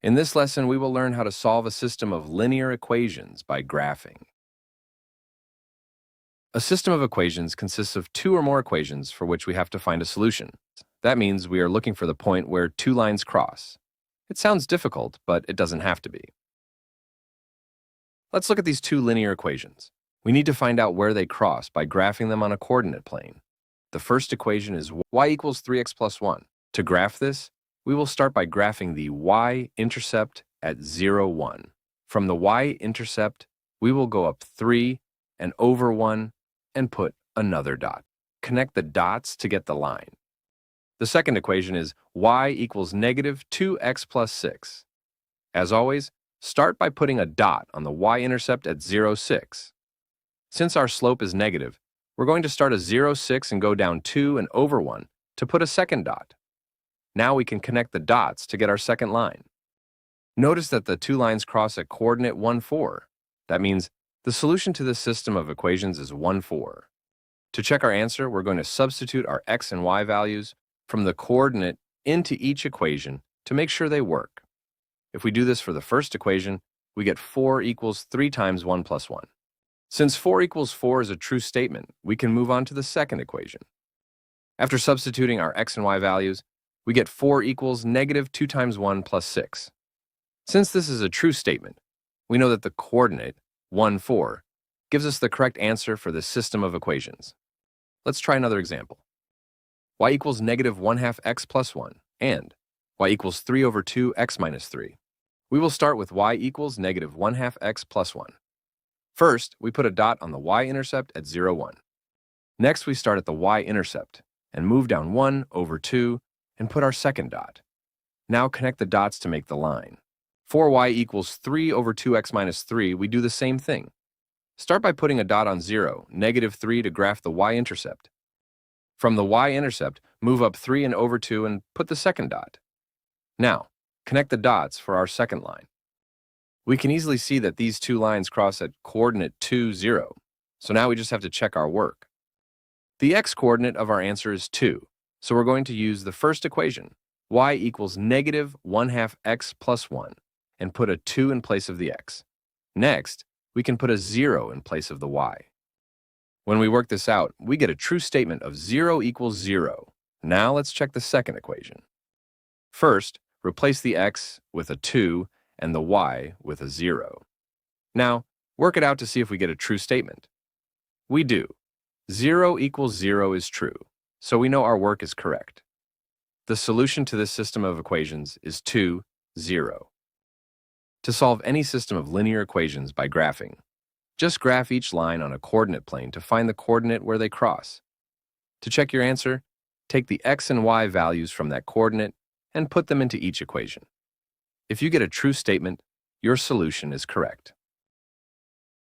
In this lesson, we will learn how to solve a system of linear equations by graphing. A system of equations consists of two or more equations for which we have to find a solution. That means we are looking for the point where two lines cross. It sounds difficult, but it doesn't have to be. Let's look at these two linear equations. We need to find out where they cross by graphing them on a coordinate plane. The first equation is y equals 3x plus 1. To graph this, we will start by graphing the y-intercept at 0, 1. From the y-intercept, we will go up 3 and over 1 and put another dot. Connect the dots to get the line. The second equation is y equals negative 2x plus 6. As always, start by putting a dot on the y-intercept at 0, 6. Since our slope is negative, we're going to start at 0, 6 and go down 2 and over 1 to put a second dot. Now we can connect the dots to get our second line. Notice that the two lines cross at coordinate 1, 4. That means the solution to this system of equations is 1, 4. To check our answer, we're going to substitute our x and y values from the coordinate into each equation to make sure they work. If we do this for the first equation, we get 4 equals 3 times 1 plus 1. Since 4 equals 4 is a true statement, we can move on to the second equation. After substituting our x and y values, we get 4 equals negative 2 times 1 plus 6. Since this is a true statement, we know that the coordinate, 1, 4, gives us the correct answer for this system of equations. Let's try another example. Y equals negative 1/2 x plus 1 and y equals 3 over 2 x minus 3. We will start with y equals negative 1/2 x plus 1. First, we put a dot on the y-intercept at 0, 1. Next, we start at the y-intercept and move down 1 over 2 and put our second dot. Now connect the dots to make the line. For y equals 3 over 2x minus 3, we do the same thing. Start by putting a dot on 0, negative 3 to graph the y-intercept. From the y-intercept, move up 3 and over 2 and put the second dot. Now, connect the dots for our second line. We can easily see that these two lines cross at coordinate 2, 0, so now we just have to check our work. The x-coordinate of our answer is 2, so we're going to use the first equation, y equals negative 1/2 x plus 1, and put a 2 in place of the x. Next, we can put a 0 in place of the y. When we work this out, we get a true statement of 0 equals 0. Now let's check the second equation. First, replace the x with a 2 and the y with a 0. Now, work it out to see if we get a true statement. We do. 0 equals 0 is true, so we know our work is correct. The solution to this system of equations is 2, 0. To solve any system of linear equations by graphing, just graph each line on a coordinate plane to find the coordinate where they cross. To check your answer, take the x and y values from that coordinate and put them into each equation. If you get a true statement, your solution is correct.